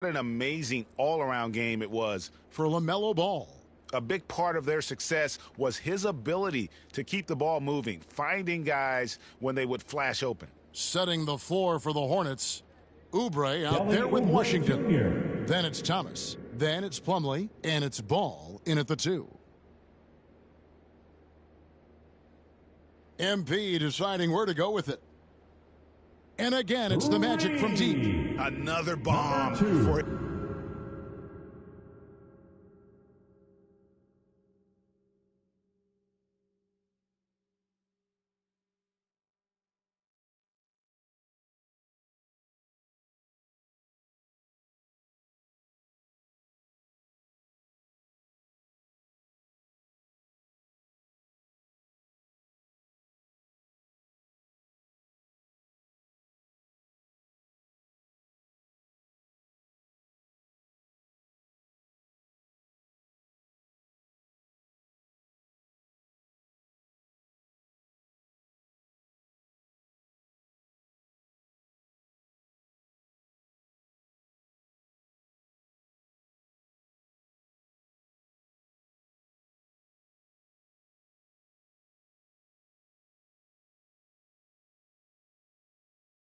What an amazing all-around game it was for LaMelo Ball. A big part of their success was his ability to keep the ball moving, finding guys when they would flash open. Setting the floor for the Hornets, Oubre out there with Washington. Then it's Thomas. Then it's Plumlee. And it's Ball in at the 2. MP deciding where to go with it. And again, it's the Magic from deep. Another bomb for it.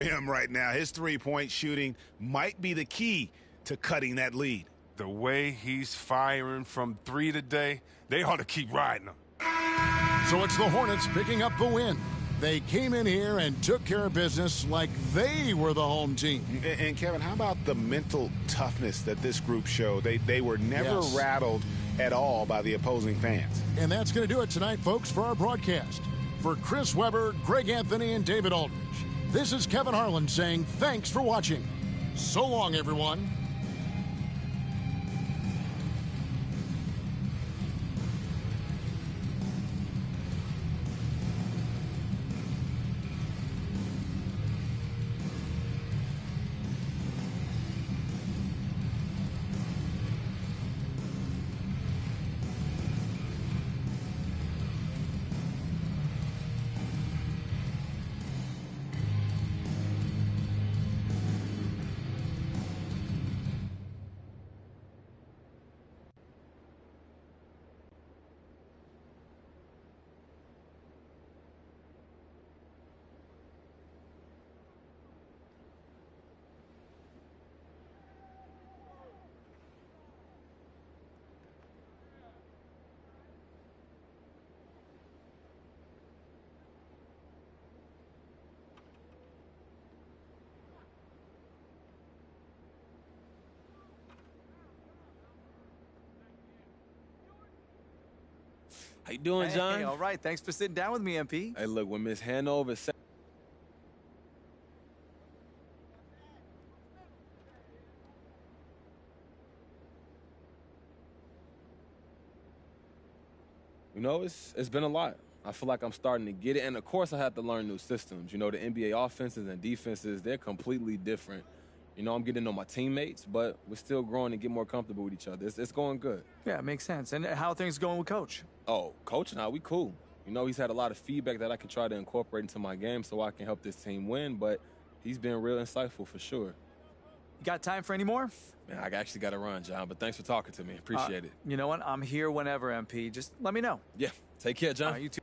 Him right now. His three-point shooting might be the key to cutting that lead. The way he's firing from 3 today, they ought to keep riding him. So it's the Hornets picking up the win. They came in here and took care of business like they were the home team. And Kevin, how about the mental toughness that this group showed? They were never rattled at all by the opposing fans. And that's going to do it tonight, folks, for our broadcast. For Chris Webber, Greg Anthony, and David Aldridge, this is Kevin Harlan saying thanks for watching. So long, everyone. How you doing, John? Hey, all right. Thanks for sitting down with me, MP. Hey, look, when Miss Hanover said... You know, it's been a lot. I feel like I'm starting to get it. And, of course, I have to learn new systems. You know, the NBA offenses and defenses, they're completely different. You know, I'm getting to know my teammates, but we're still growing and get more comfortable with each other. It's going good. Yeah, it makes sense. And how are things going with Coach? Oh, Coach and I, we cool. You know, he's had a lot of feedback that I can try to incorporate into my game so I can help this team win, but he's been real insightful for sure. You got time for any more? Man, I actually got to run, John, but thanks for talking to me. Appreciate it. You know what? I'm here whenever, MP. Just let me know. Yeah, take care, John. You too.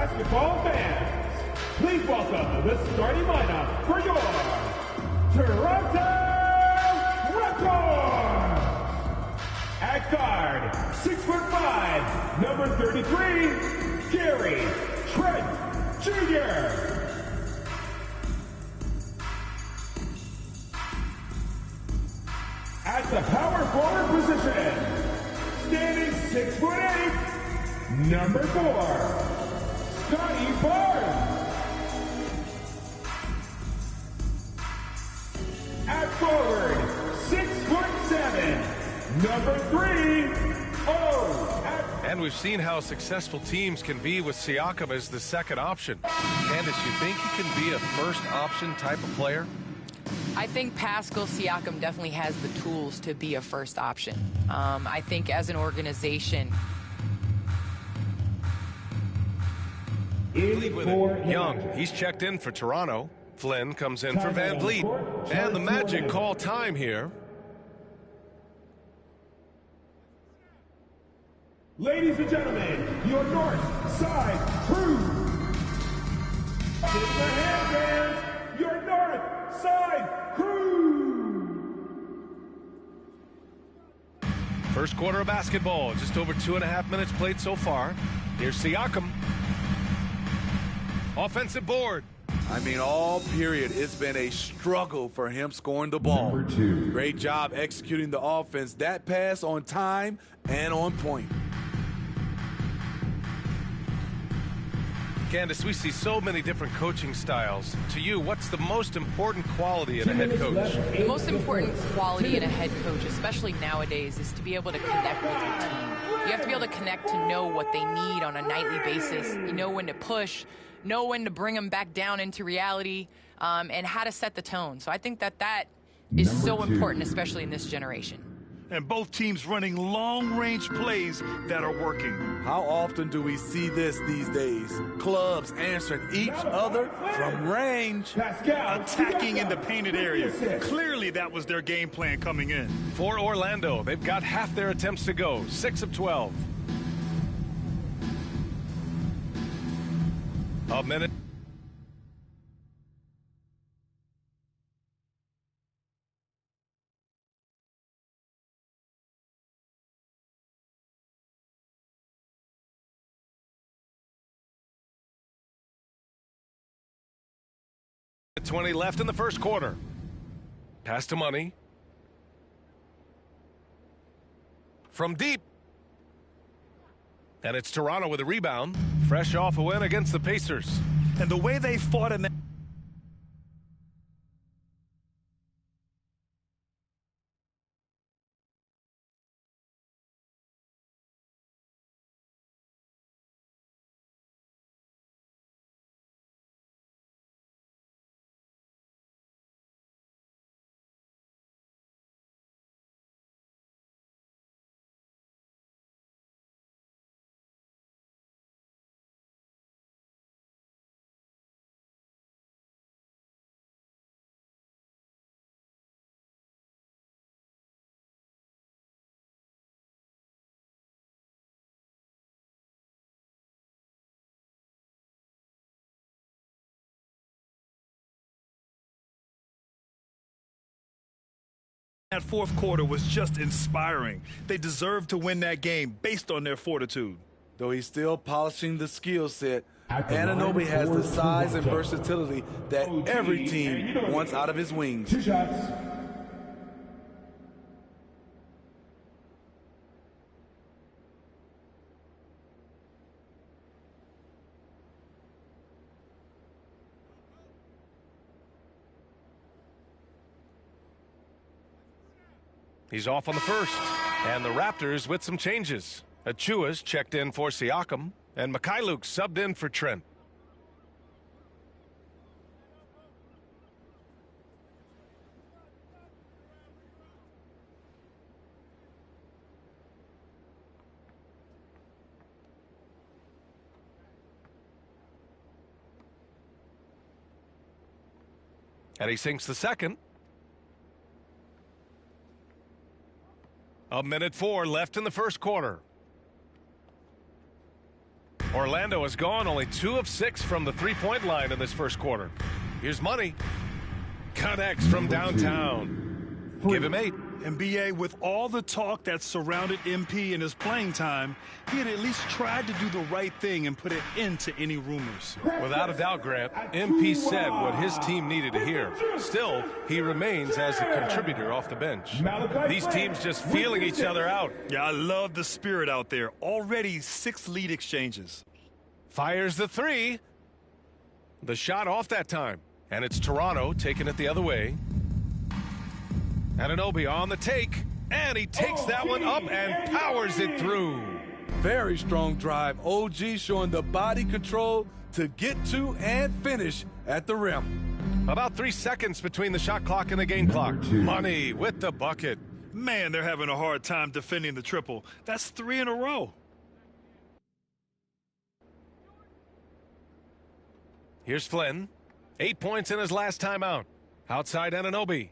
basketball fans, please welcome the starting lineup for your Toronto Raptors. At guard, 6'5", number 33, Gary Trent Jr. At the power forward position, standing 6'8", number 4, Scotty Barnes. At forward, 6'7", number 3, And we've seen how successful teams can be with Siakam as the second option. Candace, you think he can be a first option type of player? I think Pascal Siakam definitely has the tools to be a first option. I think as an organization, Lead with it. Young, he's checked in for Toronto. Flynn comes in for Van Vliet. And the Magic call time here. Ladies and gentlemen, your North Side crew. Give the hand fans, your North Side crew. First quarter of basketball, just over 2.5 minutes played so far. Here's Siakam. Offensive board. I mean, all period, it's been a struggle for him scoring the ball. Great job executing the offense. That pass on time and on point. Candace, we see so many different coaching styles. To you, what's the most important quality in a head coach? the most important quality in a head coach, especially nowadays, is to be able to connect with your team. You have to be able to connect to know what they need on a nightly basis. You know when to push, know when to bring them back down into reality, and how to set the tone. So I think that is so important, especially in this generation. And both teams running long-range plays that are working. How often do we see this these days? Clubs answering each other from range. Attacking in the painted area. Clearly that was their game plan coming in. For Orlando, they've got half their attempts to go, 6 of 12. A minute. .20 left in the first quarter. Pass to Money. From deep. And it's Toronto with a rebound. Fresh off a win against the Pacers. And the way they fought in that. That fourth quarter was just inspiring. They deserved to win that game based on their fortitude. Though he's still polishing the skill set, Anunoby has the size and versatility that every team wants out of his wings. 2 shots. He's off on the first. And the Raptors with some changes. Achua's checked in for Siakam. And Mikhailuk subbed in for Trent. And he sinks the second. 1:04 left in the first quarter. Orlando has gone only 2 of 6 from the three-point line in this first quarter. Here's Money. Connects from downtown. Give him 8. NBA, with all the talk that surrounded MP in his playing time, he had at least tried to do the right thing and put an end to any rumors. Without a doubt, Grant, MP said what his team needed to hear. Still, he remains as a contributor off the bench. These teams just feeling each other out. Yeah, I love the spirit out there. Already 6 lead exchanges. Fires the 3. The shot off that time. And it's Toronto taking it the other way. Anunoby on the take, and he takes that one up and powers it through. Very strong drive. OG showing the body control to get to and finish at the rim. About 3 seconds between the shot clock and the game clock. Money with the bucket. Man, they're having a hard time defending the triple. That's 3 in a row. Here's Flynn. 8 points in his last timeout. Outside Anunoby.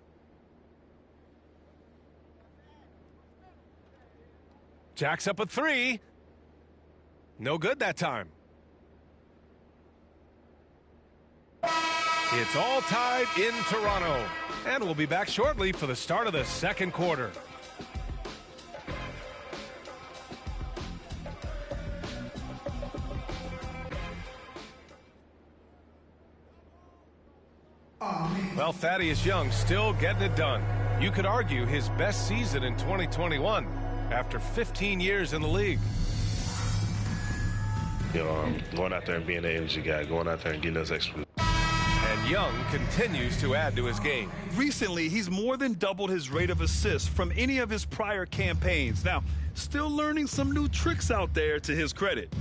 Jacks up a 3. No good that time. It's all tied in Toronto. And we'll be back shortly for the start of the second quarter. Well, Thaddeus Young still getting it done. You could argue his best season in 2021 after 15 years in the league. Going out there and being the energy guy, going out there and getting those extra. And Young continues to add to his game. Recently, he's more than doubled his rate of assists from any of his prior campaigns. Now, still learning some new tricks out there to his credit.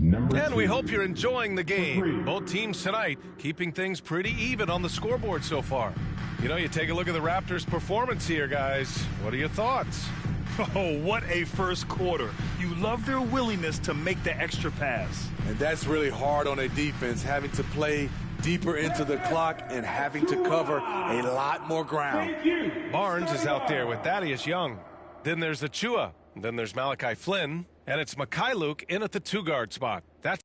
And we hope you're enjoying the game. Both teams tonight keeping things pretty even on the scoreboard so far. You know, you take a look at the Raptors' performance here, guys. What are your thoughts? Oh, what a first quarter. You love their willingness to make the extra pass. And that's really hard on a defense, having to play deeper into the clock and having to cover a lot more ground. Barnes is out there with Thaddeus Young. Then there's Achua. Then there's Malachi Flynn. And it's Mikhailuk in at the 2-guard spot. That's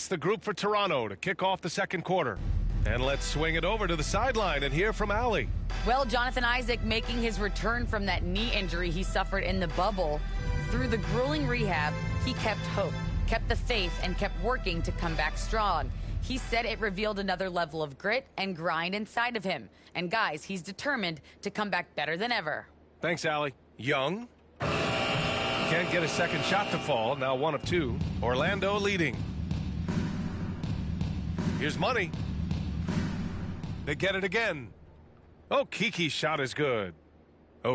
the group for Toronto to kick off the second quarter. And let's swing it over to the sideline and hear from Allie. Well, Jonathan Isaac making his return from that knee injury he suffered in the bubble. Through the grueling rehab, he kept hope, kept the faith, and kept working to come back strong. He said it revealed another level of grit and grind inside of him. And guys, he's determined to come back better than ever. Thanks, Allie. Young. Can't get a second shot to fall. Now 1 of 2. Orlando leading. Here's Money. They get it again. Kiki's shot is good.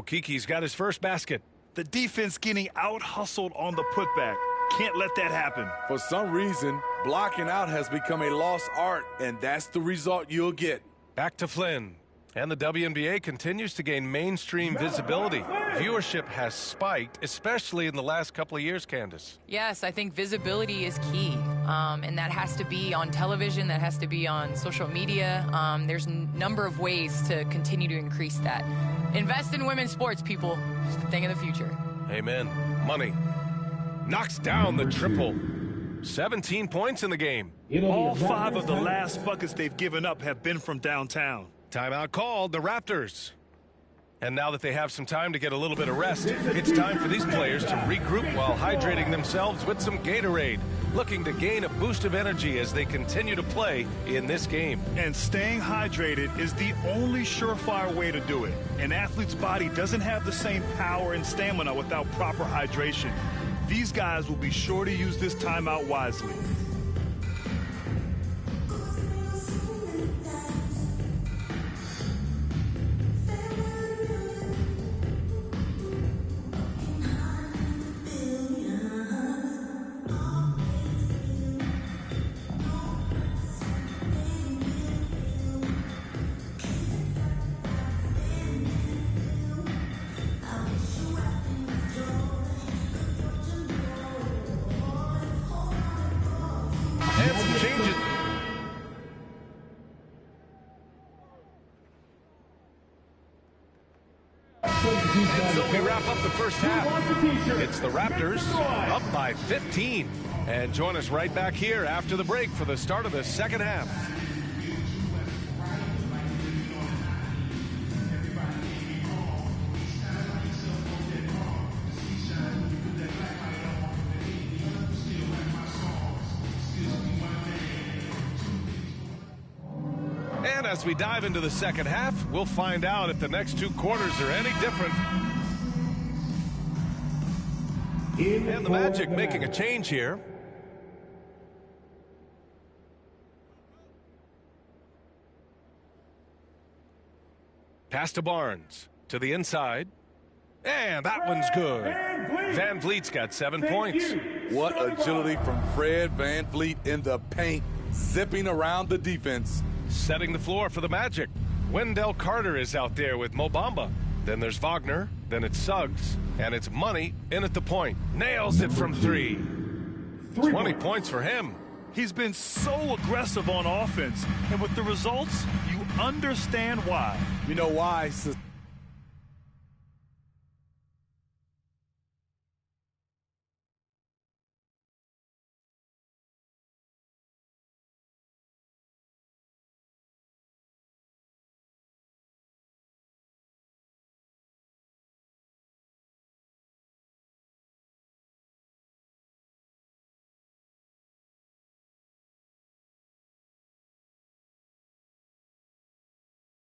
Kiki's got his first basket. The defense getting out-hustled on the putback. Can't let that happen. For some reason, blocking out has become a lost art, and that's the result you'll get. Back to Flynn. And the WNBA continues to gain mainstream visibility. Viewership has spiked, especially in the last couple of years, Candace. Yes, I think visibility is key. And that has to be on television, that has to be on social media. There's a number of ways to continue to increase that. Invest in women's sports, people. It's the thing of the future. Amen. Money. Knocks down the triple. 17 points in the game. All 5 of the last buckets they've given up have been from downtown. Timeout called, the Raptors. And now that they have some time to get a little bit of rest, it's time for these players to regroup while hydrating themselves with some Gatorade, looking to gain a boost of energy as they continue to play in this game. And staying hydrated is the only surefire way to do it. An athlete's body doesn't have the same power and stamina without proper hydration. These guys will be sure to use this timeout wisely. wrap up the first half. It's the Raptors up by 15. And join us right back here after the break for the start of the second half. And as we dive into the second half, we'll find out if the next two quarters are any different. And the Magic making a change here. Pass to Barnes, to the inside. And that one's good. Van Vliet's got 7 points. What agility from Fred Van Vliet in the paint, zipping around the defense. Setting the floor for the Magic. Wendell Carter is out there with Mo Bamba. Then there's Wagner. Then it's Suggs. And it's Money in at the point. Nails it from three. 20 points for him. He's been so aggressive on offense. And with the results, you understand why. You know why?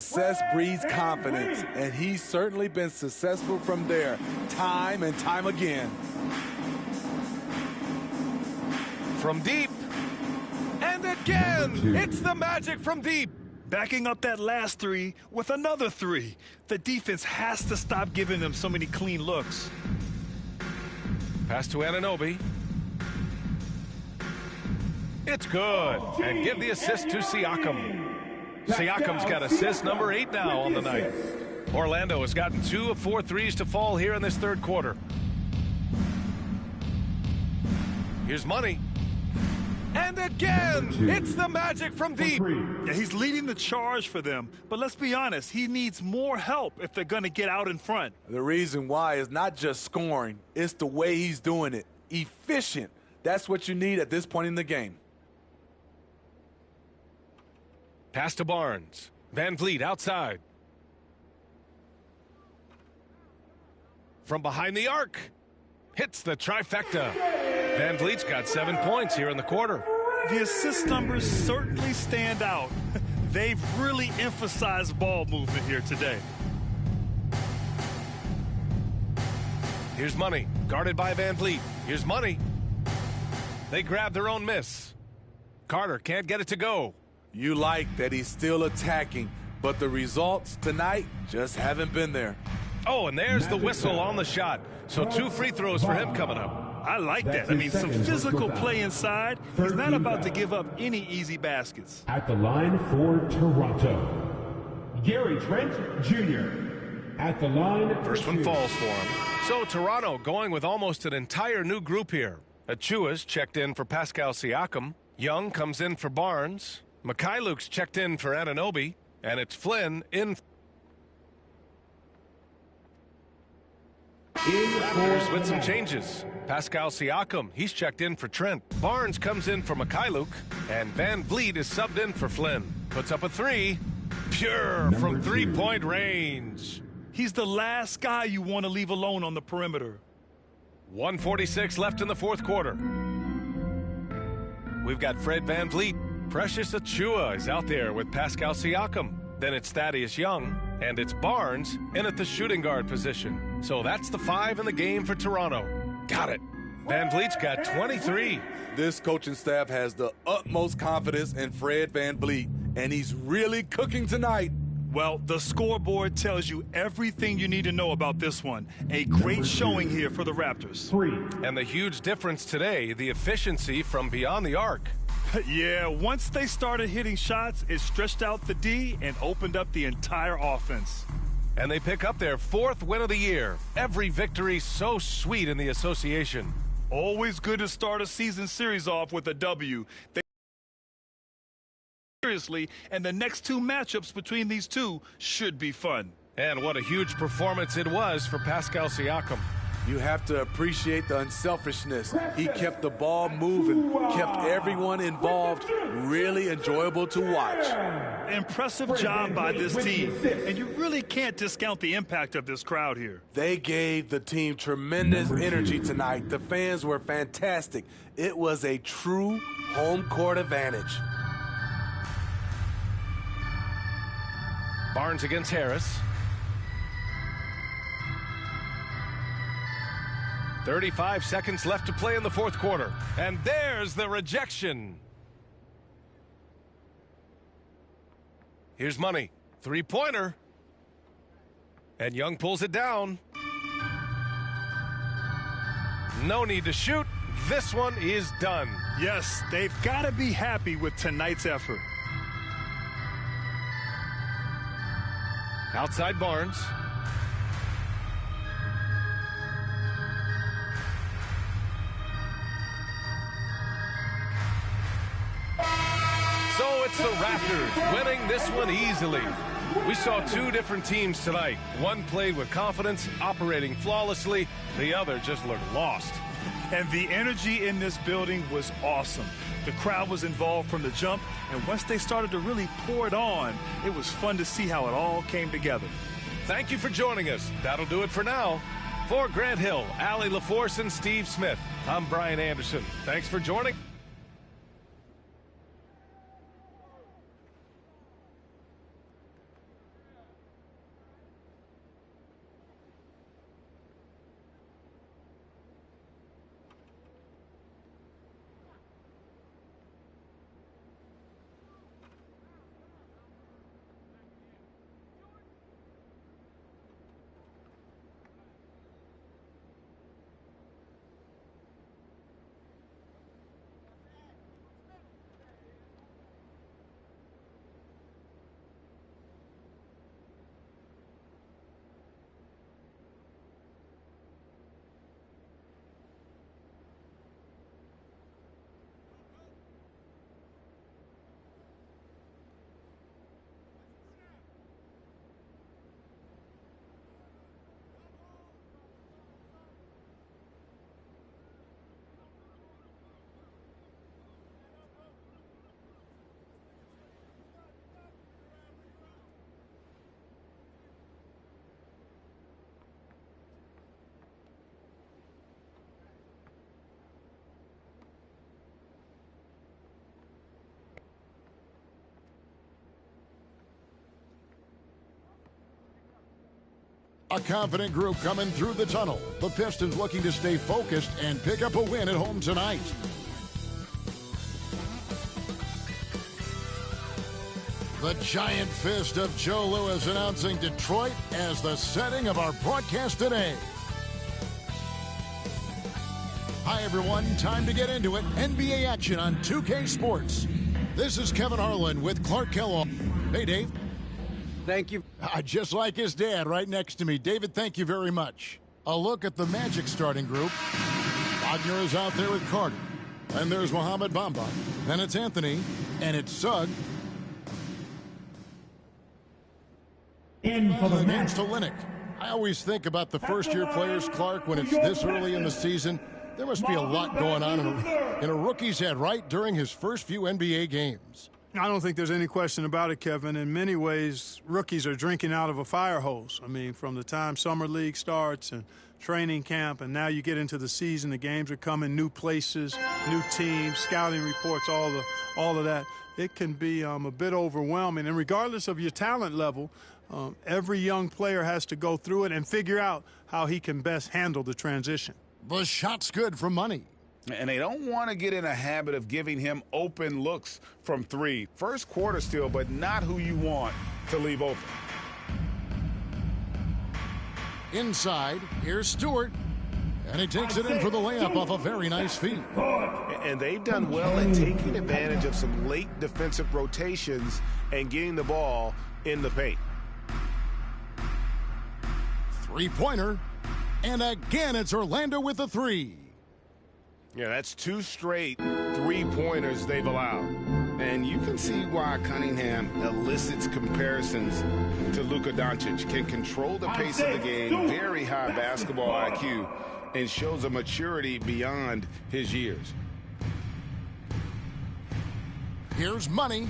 Success breeds confidence, and he's certainly been successful from there, time and time again. From deep, and again, it's the Magic from deep. Backing up that last three with another three. The defense has to stop giving them so many clean looks. Pass to Anunoby. It's good, and give the assist to Siakam. Siakam's got assist number 8 now on the night. Orlando has gotten 2 of 4 threes to fall here in this third quarter. Here's Money. And again, it's the Magic from deep. Yeah, he's leading the charge for them, but let's be honest, he needs more help if they're going to get out in front. The reason why is not just scoring, it's the way he's doing it. Efficient. That's what you need at this point in the game. Pass to Barnes. Van Vliet outside. From behind the arc. Hits the trifecta. Van Vliet's got 7 points here in the quarter. The assist numbers certainly stand out. They've really emphasized ball movement here today. Here's Money. Guarded by Van Vliet. Here's Money. They grab their own miss. Carter can't get it to go. You like that he's still attacking, but the results tonight just haven't been there. Oh, and there's the whistle on the shot. So 2 free throws for him coming up. I like that. I mean, some physical play inside. He's not about to give up any easy baskets. At the line for Toronto, Gary Trent Jr. At the line. First one falls for him. So Toronto going with almost an entire new group here. Achua's checked in for Pascal Siakam. Young comes in for Barnes. Mikhailuk's checked in for Anunoby, and it's Flynn in. Raptors with some changes. Pascal Siakam, he's checked in for Trent. Barnes comes in for Mikhailuk, and Van Vliet is subbed in for Flynn. Puts up a 3. Pure from 3-point range. He's the last guy you want to leave alone on the perimeter. 1:46 left in the fourth quarter. We've got Fred Van Vliet. Precious Achiuwa is out there with Pascal Siakam. Then it's Thaddeus Young, and it's Barnes in at the shooting guard position. So that's the 5 in the game for Toronto. Got it. Van Vliet's got 23. This coaching staff has the utmost confidence in Fred Van Vliet, and he's really cooking tonight. Well, the scoreboard tells you everything you need to know about this one. A great showing here for the Raptors. And the huge difference today, the efficiency from beyond the arc. Yeah, once they started hitting shots, it stretched out the D and opened up the entire offense. And they pick up their 4th win of the year. Every victory so sweet in the association. Always good to start a season series off with a W. Seriously, and the next 2 matchups between these two should be fun. And what a huge performance it was for Pascal Siakam. You have to appreciate the unselfishness. He kept the ball moving, kept everyone involved, really enjoyable to watch. Impressive job by this team, and you really can't discount the impact of this crowd here. They gave the team tremendous energy tonight. The fans were fantastic. It was a true home court advantage. Barnes against Harris. 35 seconds left to play in the fourth quarter. And there's the rejection. Here's Money. Three-pointer. And Young pulls it down. No need to shoot. This one is done. Yes, they've got to be happy with tonight's effort. Outside Barnes. So it's the Raptors winning this one easily. We saw two different teams tonight. One played with confidence, operating flawlessly. The other just looked lost. And the energy in this building was awesome. The crowd was involved from the jump, and once they started to really pour it on, it was fun to see how it all came together. Thank you for joining us. That'll do it for now. For Grant Hill, Allie LaForce, and Steve Smith, I'm Brian Anderson. Thanks for joining. A confident group coming through the tunnel. The Pistons looking to stay focused and pick up a win at home tonight. The giant fist of Joe Louis announcing Detroit as the setting of our broadcast today. Hi, everyone. Time to get into it. NBA action on 2K Sports. This is Kevin Harlan with Clark Kellogg. Hey, Dave. Thank you. Just like his dad right next to me. David, thank you very much. A look at the Magic starting group. Wagner is out there with Carter. And there's Mohamed Bamba. Then it's Anthony. And it's Sugg. In for the match. To Linnick. I always think about the first-year players, Clark, when it's this early in the season. There must be a lot going on in a rookie's head, right, during his first few NBA games. I don't think there's any question about it, Kevin. In many ways, rookies are drinking out of a fire hose. I mean, from the time summer league starts and training camp, and now you get into the season, the games are coming, new places, new teams, scouting reports, all of that. It can be a bit overwhelming. And regardless of your talent level, every young player has to go through it and figure out how he can best handle the transition. The shot's good for money. And they don't want to get in a habit of giving him open looks from three. First quarter still, but not who you want to leave open. Inside, here's Stewart. And he takes it in for the layup off a very nice feed. And they've done well at taking advantage of some late defensive rotations and getting the ball in the paint. Three-pointer. And again, it's Orlando with the three. Yeah, that's two straight three-pointers they've allowed. And you can see why Cunningham elicits comparisons to Luka Doncic. Can control the pace of the game, very high basketball IQ, and shows a maturity beyond his years. Here's Money,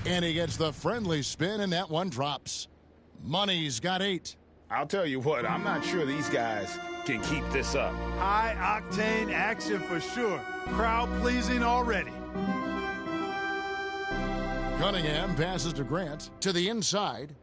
and he gets the friendly spin, and that one drops. Money's got 8. I'll tell you what, I'm not sure these guys can keep this up. High-octane action for sure. Crowd-pleasing already. Cunningham passes to Grant to the inside.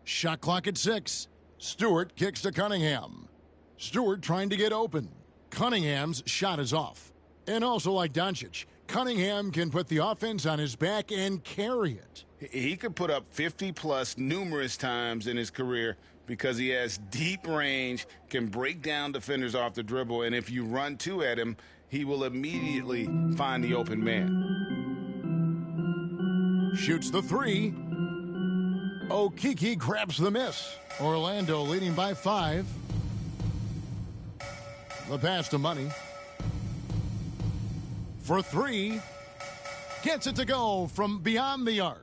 Shot clock at 6. Stewart kicks to Cunningham. Stewart trying to get open. Cunningham's shot is off. And also like Doncic, Cunningham can put the offense on his back and carry it. He could put up 50-plus numerous times in his career because he has deep range, can break down defenders off the dribble, and if you run 2 at him, he will immediately find the open man. Shoots the 3. Okeke grabs the miss. Orlando leading by 5. The pass to Money. For 3. Gets it to go from beyond the arc.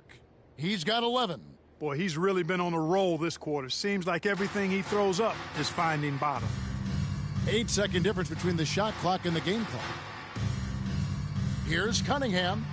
He's got 11. Boy, he's really been on a roll this quarter. Seems like everything he throws up is finding bottom. 8-second difference between the shot clock and the game clock. Here's Cunningham.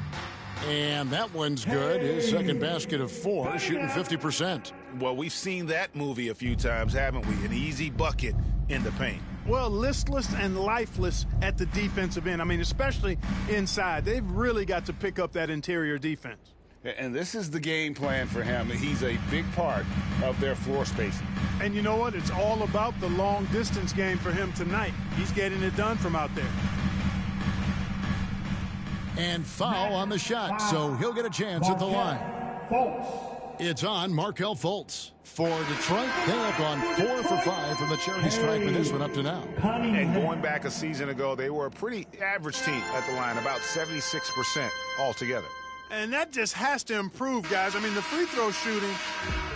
And that one's good. His second basket of 4, shooting 50%. Well, we've seen that movie a few times, haven't we? An easy bucket in the paint. Well, listless and lifeless at the defensive end. I mean, especially inside. They've really got to pick up that interior defense. And this is the game plan for him. He's a big part of their floor spacing. And you know what? It's all about the long-distance game for him tonight. He's getting it done from out there. And foul on the shot, so he'll get a chance at the line. It's on Markelle Fultz. For Detroit, they have gone 4 for 5 from the charity stripe in this one up to now. And going back a season ago, they were a pretty average team at the line, about 76% altogether. And that just has to improve, guys. I mean, the free throw shooting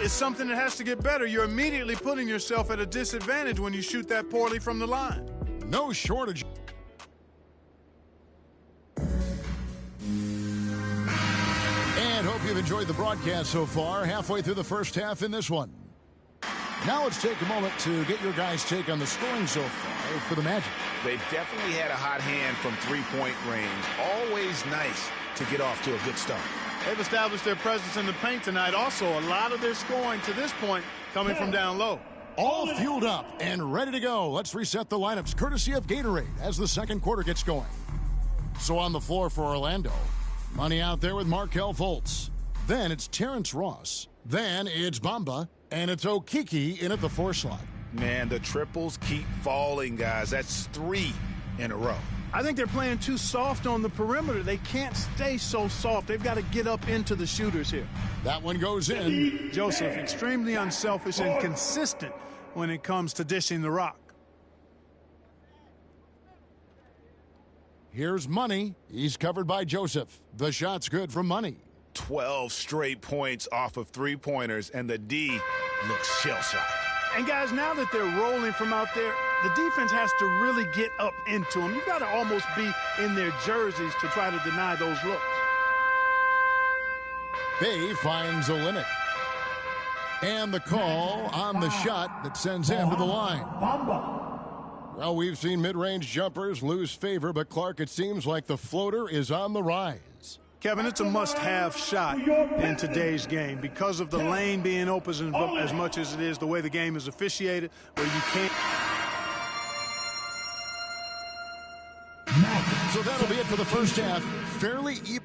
is something that has to get better. You're immediately putting yourself at a disadvantage when you shoot that poorly from the line. No shortage. And hope you've enjoyed the broadcast so far. Halfway through the first half in this one. Now let's take a moment to get your guys' take on the scoring so far for the Magic. They've definitely had a hot hand from three-point range. Always nice to get off to a good start. They've established their presence in the paint tonight. Also, a lot of their scoring to this point coming from down low. All fueled up and ready to go. Let's reset the lineups courtesy of Gatorade as the second quarter gets going. So on the floor for Orlando, Money out there with Markelle Fultz. Then it's Terrence Ross. Then it's Bamba. And it's Okeke in at the 4 slot. Man, the triples keep falling, guys. That's 3 in a row. I think they're playing too soft on the perimeter. They can't stay so soft. They've got to get up into the shooters here. That one goes in. Joseph, extremely unselfish and consistent when it comes to dishing the rock. Here's Money. He's covered by Joseph. The shot's good from Money. 12 straight points off of three-pointers, and the D looks shell-shocked. And, guys, now that they're rolling from out there, the defense has to really get up into them. You've got to almost be in their jerseys to try to deny those looks. Bay finds Olynyk. And the call on the shot that sends him to the line. Well, we've seen mid-range jumpers lose favor, but Clark, it seems like the floater is on the rise. Kevin, it's a must-have shot in today's game because of the lane being open as much as it is, the way the game is officiated, where you can't. So that'll be it for the first half. Fairly even.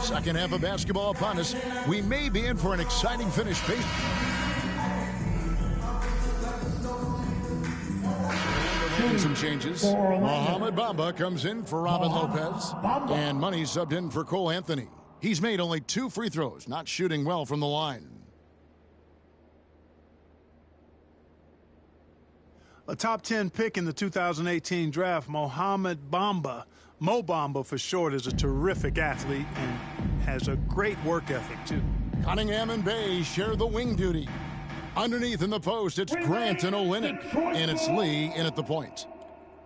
Second half of basketball upon us. We may be in for an exciting finish. Some changes. Mohamed Bamba comes in for Robin Lopez. And Money subbed in for Cole Anthony. He's made only 2 free throws, not shooting well from the line. A top 10 pick in the 2018 draft, Mo Bamba for short, is a terrific athlete and has a great work ethic, too. Cunningham and Bay share the wing duty. Underneath in the post, it's Grant and Olynyk, and it's Lee in at the point.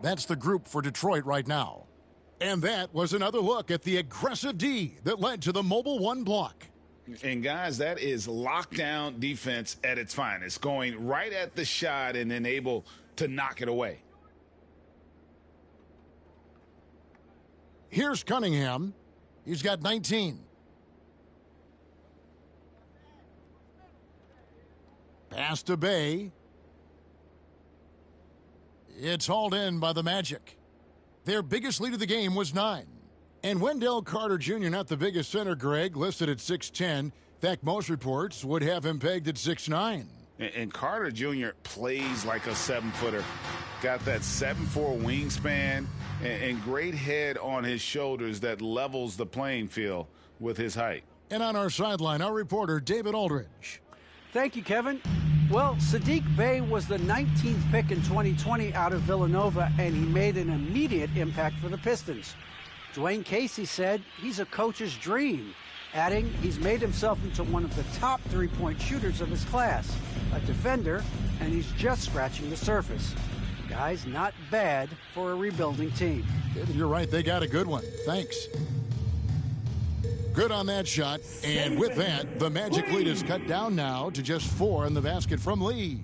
That's the group for Detroit right now. And that was another look at the aggressive D that led to the Mobile One block. And, guys, that is lockdown defense at its finest, going right at the shot and then able to knock it away. Here's Cunningham. He's got 19. Pass to Bay. It's hauled in by the Magic. Their biggest lead of the game was 9. And Wendell Carter Jr., not the biggest center, Greg, listed at 6'10". In fact, most reports would have him pegged at 6'9". And Carter Jr. plays like a 7-footer. Got that 7'4" wingspan and great head on his shoulders that levels the playing field with his height. And on our sideline, our reporter, David Aldridge. Thank you, Kevin. Well, Saddiq Bey was the 19th pick in 2020 out of Villanova, and he made an immediate impact for the Pistons. Dwayne Casey said he's a coach's dream, adding he's made himself into one of the top three-point shooters of his class, a defender, and he's just scratching the surface. Guys, not bad for a rebuilding team. You're right, they got a good one. Thanks. Good on that shot, and with that, the Magic lead is cut down now to just 4 in the basket from Lee.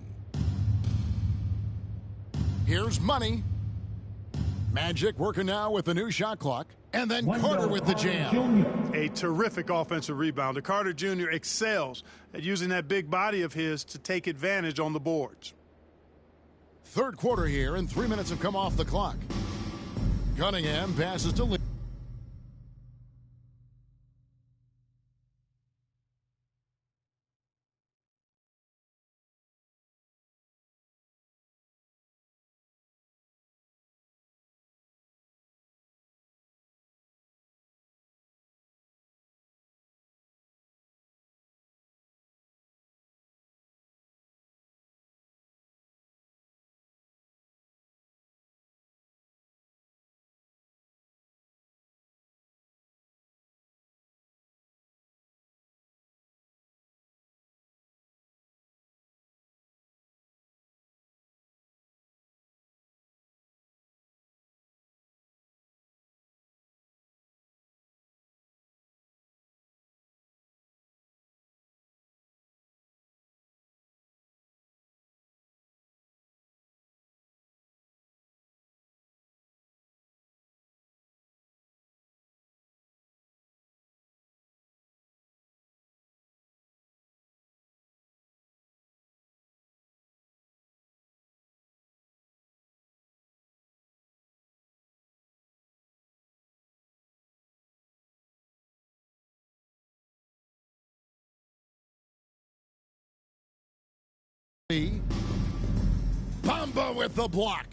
Here's Money. Magic working now with the new shot clock. And then Carter with the jam. A terrific offensive rebounder. Carter Jr. excels at using that big body of his to take advantage on the boards. Third quarter here, and 3 minutes have come off the clock. Cunningham passes to Lee. Bamba with the block.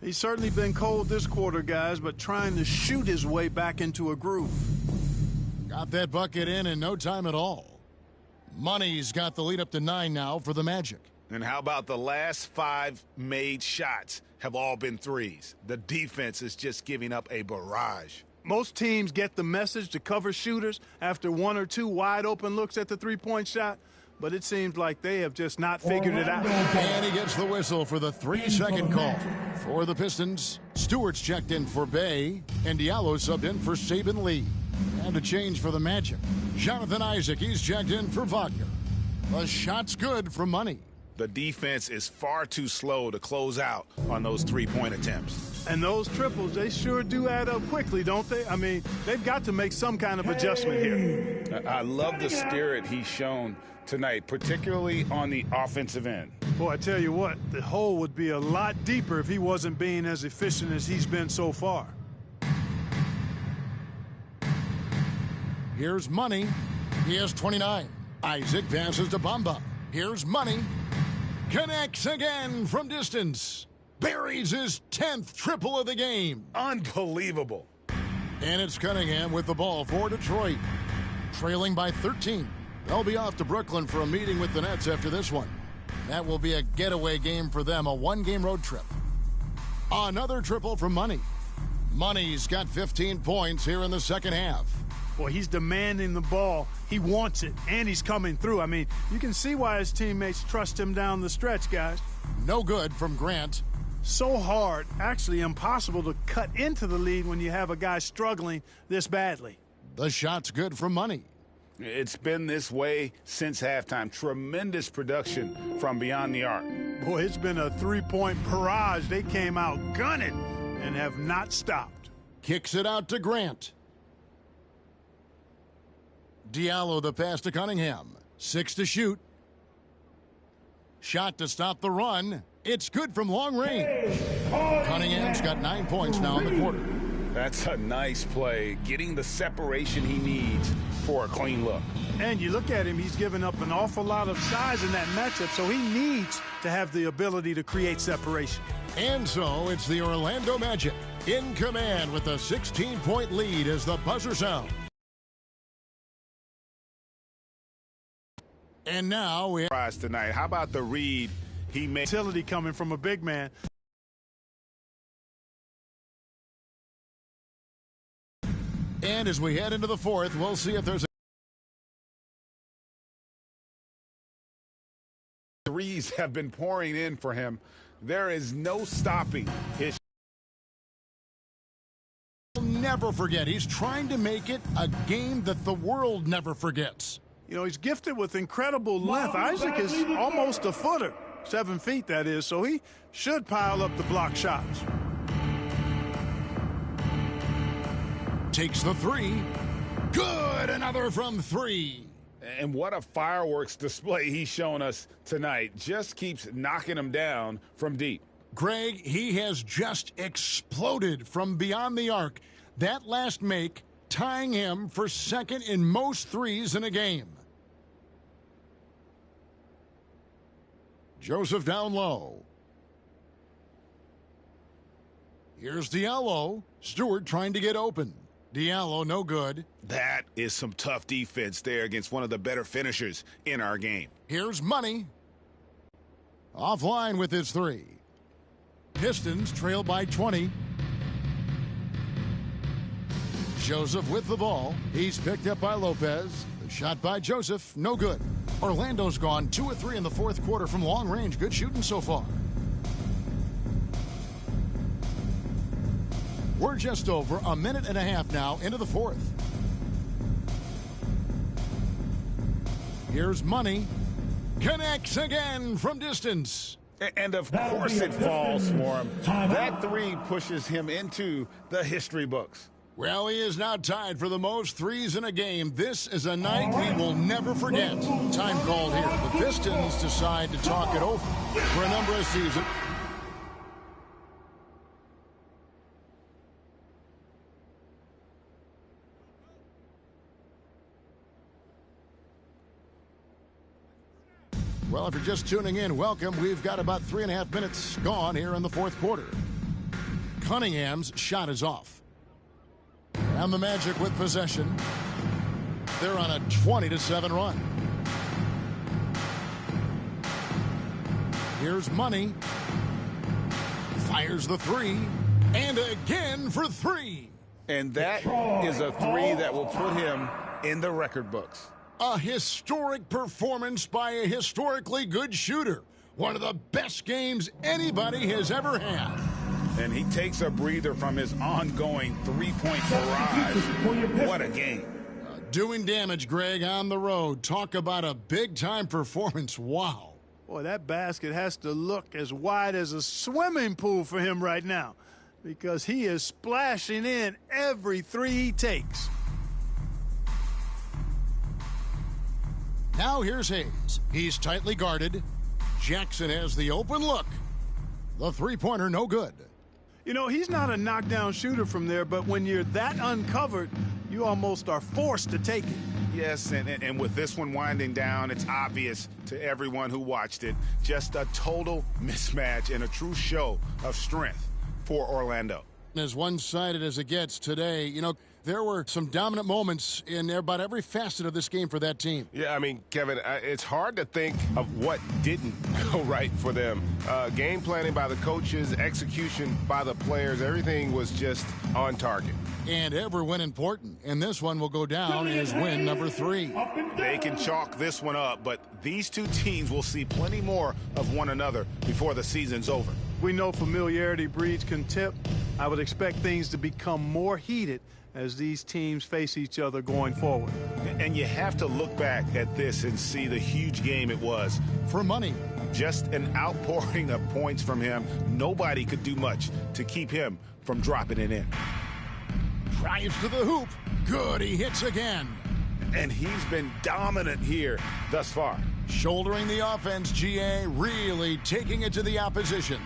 He's certainly been cold this quarter, guys, but trying to shoot his way back into a groove. Got that bucket in no time at all. Money's got the lead up to 9 now for the Magic. And how about the last 5 made shots have all been threes? The defense is just giving up a barrage. Most teams get the message to cover shooters after 1 or 2 wide open looks at the three-point shot, but it seems like they have just not figured it out. And he gets the whistle for the 3-second call. For the Pistons, Stewart's checked in for Bay, and Diallo subbed in for Saban Lee. And a change for the Magic. Jonathan Isaac, he's checked in for Wagner. The shot's good for Money. The defense is far too slow to close out on those three-point attempts. And those triples, they sure do add up quickly, don't they? I mean, they've got to make some kind of adjustment here. I love the spirit he's shown tonight, particularly on the offensive end. Boy, I tell you what, the hole would be a lot deeper if he wasn't being as efficient as he's been so far. Here's Money. He has 29. Isaac passes to Bamba. Here's Money. Connects again from distance. Buries his 10th triple of the game. Unbelievable. And it's Cunningham with the ball for Detroit. Trailing by 13. They'll be off to Brooklyn for a meeting with the Nets after this one. That will be a getaway game for them, a one-game road trip. Another triple from Money. Money's got 15 points here in the second half. Boy, he's demanding the ball. He wants it, and he's coming through. I mean, you can see why his teammates trust him down the stretch, guys. No good from Grant. So hard, actually impossible to cut into the lead when you have a guy struggling this badly. The shot's good from Money. It's been this way since halftime. Tremendous production from beyond the arc. Boy, it's been a three-point barrage. They came out gunning and have not stopped. Kicks it out to Grant. Diallo the pass to Cunningham. 6 to shoot. Shot to stop the run. It's good from long range. Cunningham's got 9 points now in the quarter. That's a nice play, getting the separation he needs for a clean look. And you look at him, he's given up an awful lot of size in that matchup, so he needs to have the ability to create separation. And so it's the Orlando Magic in command with a 16-point lead as the buzzer sounds. And now we have tonight. How about the read he made? Utility coming from a big man. And as we head into the fourth, we'll see if there's a threes have been pouring in for him. There is no stopping his. Never forget, he's trying to make it a game that the world never forgets. You know, he's gifted with incredible length. Isaac is almost a footer, 7 feet that is, so he should pile up the block shots. Takes the three. Good, another from 3. And what a fireworks display he's shown us tonight. Just keeps knocking them down from deep. Greg, he has just exploded from beyond the arc. That last make tying him for second in most threes in a game. Joseph down low. Here's Diallo. Stewart trying to get open. Diallo, no good. That is some tough defense there against one of the better finishers in our game. Here's Money. Offline with his 3. Pistons trail by 20. Joseph with the ball. He's picked up by Lopez. The shot by Joseph, no good. Orlando's gone 2 of 3 in the fourth quarter from long range. Good shooting so far. We're just over a minute and a half now into the fourth. Here's Money. Connects again from distance. And of course it falls for him. That 3 pushes him into the history books. Well, he is now tied for the most threes in a game. This is a night we will never forget. Time called here. The Pistons decide to talk it over for a number of seasons. Well, if you're just tuning in, welcome. We've got about 3.5 minutes gone here in the fourth quarter. Cunningham's shot is off. And the Magic with possession. They're on a 20-7 run. Here's Money. Fires the 3. And again for 3. And that is a 3 that will put him in the record books. A historic performance by a historically good shooter. One of the best games anybody has ever had. And he takes a breather from his ongoing three-point barrage. What a game. Doing damage, Greg, on the road. Talk about a big-time performance. Wow. Boy, that basket has to look as wide as a swimming pool for him right now, because he is splashing in every 3 he takes. Now here's Hayes. He's tightly guarded. Jackson has the open look. The three-pointer no good. You know, he's not a knockdown shooter from there, but when you're that uncovered, you almost are forced to take it. Yes, and with this one winding down, it's obvious to everyone who watched it. Just a total mismatch and a true show of strength for Orlando. As one-sided as it gets today, you know, There were some dominant moments in about every facet of this game for that team. Yeah, I mean, Kevin, it's hard to think of what didn't go right for them. Game planning by the coaches, execution by the players, everything was just on target. And every win important. And this one will go down as win number 3. They can chalk this one up, but these two teams will see plenty more of one another before the season's over. We know familiarity breeds contempt. I would expect things to become more heated as these teams face each other going forward. And you have to look back at this and see the huge game it was. For money. Just an outpouring of points from him. Nobody could do much to keep him from dropping it in. Drives to the hoop. Good, he hits again. And he's been dominant here thus far. Shouldering the offense, GA, really taking it to the opposition.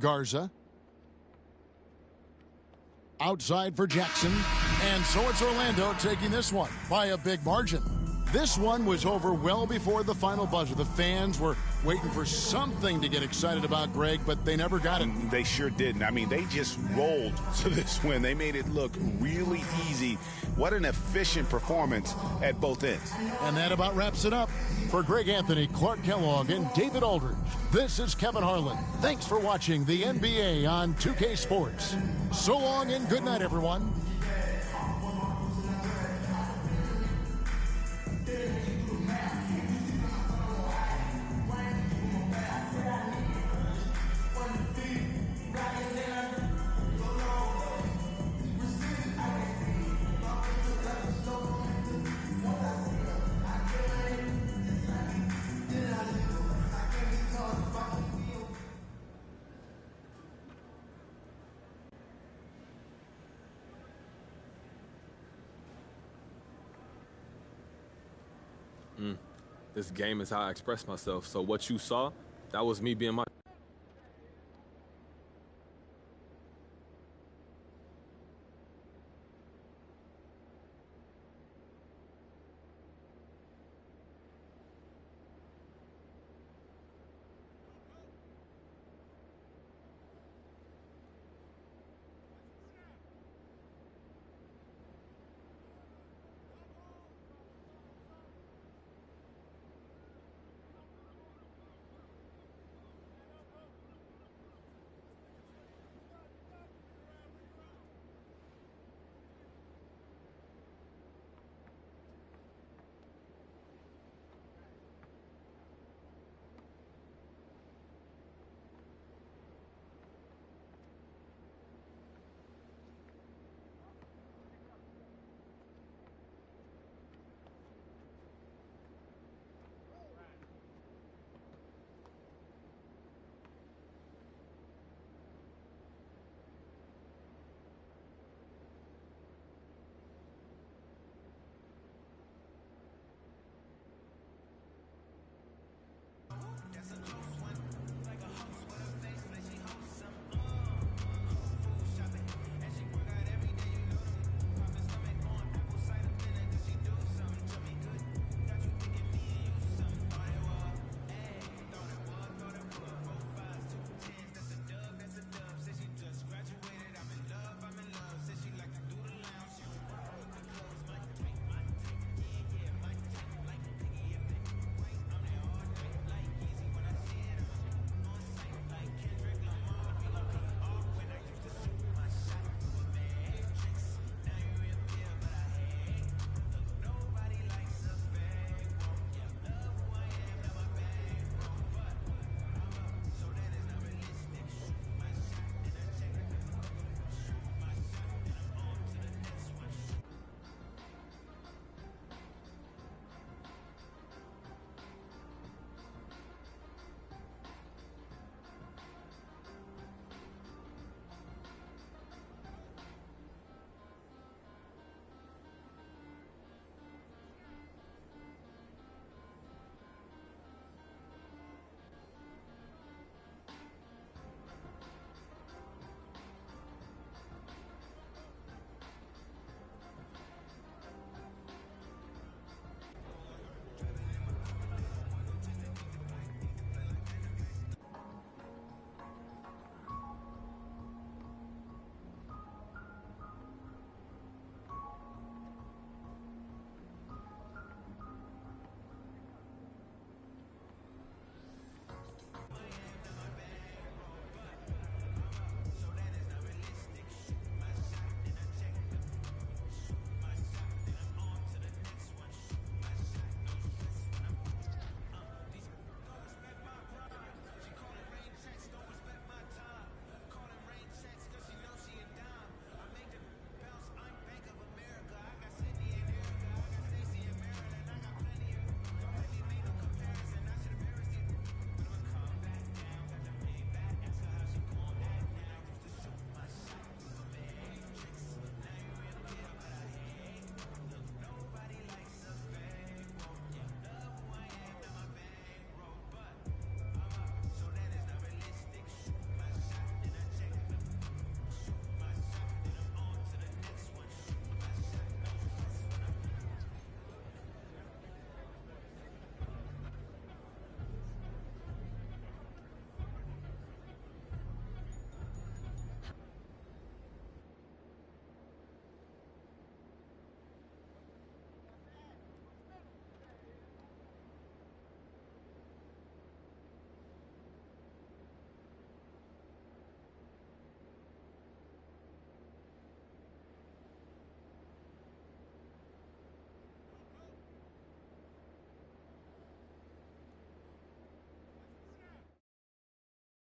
Garza. Outside for Jackson. And so it's Orlando taking this one by a big margin. This one was over well before the final buzzer. The fans were waiting for something to get excited about, Greg, but they never got it. They sure didn't. I mean, they just rolled to this win. They made it look really easy. What an efficient performance at both ends. And that about wraps it up. For Greg Anthony, Clark Kellogg, and David Aldridge, this is Kevin Harlan. Thanks for watching the NBA on 2K Sports. So long and good night, everyone. This game is how I express myself. So what you saw, that was me being my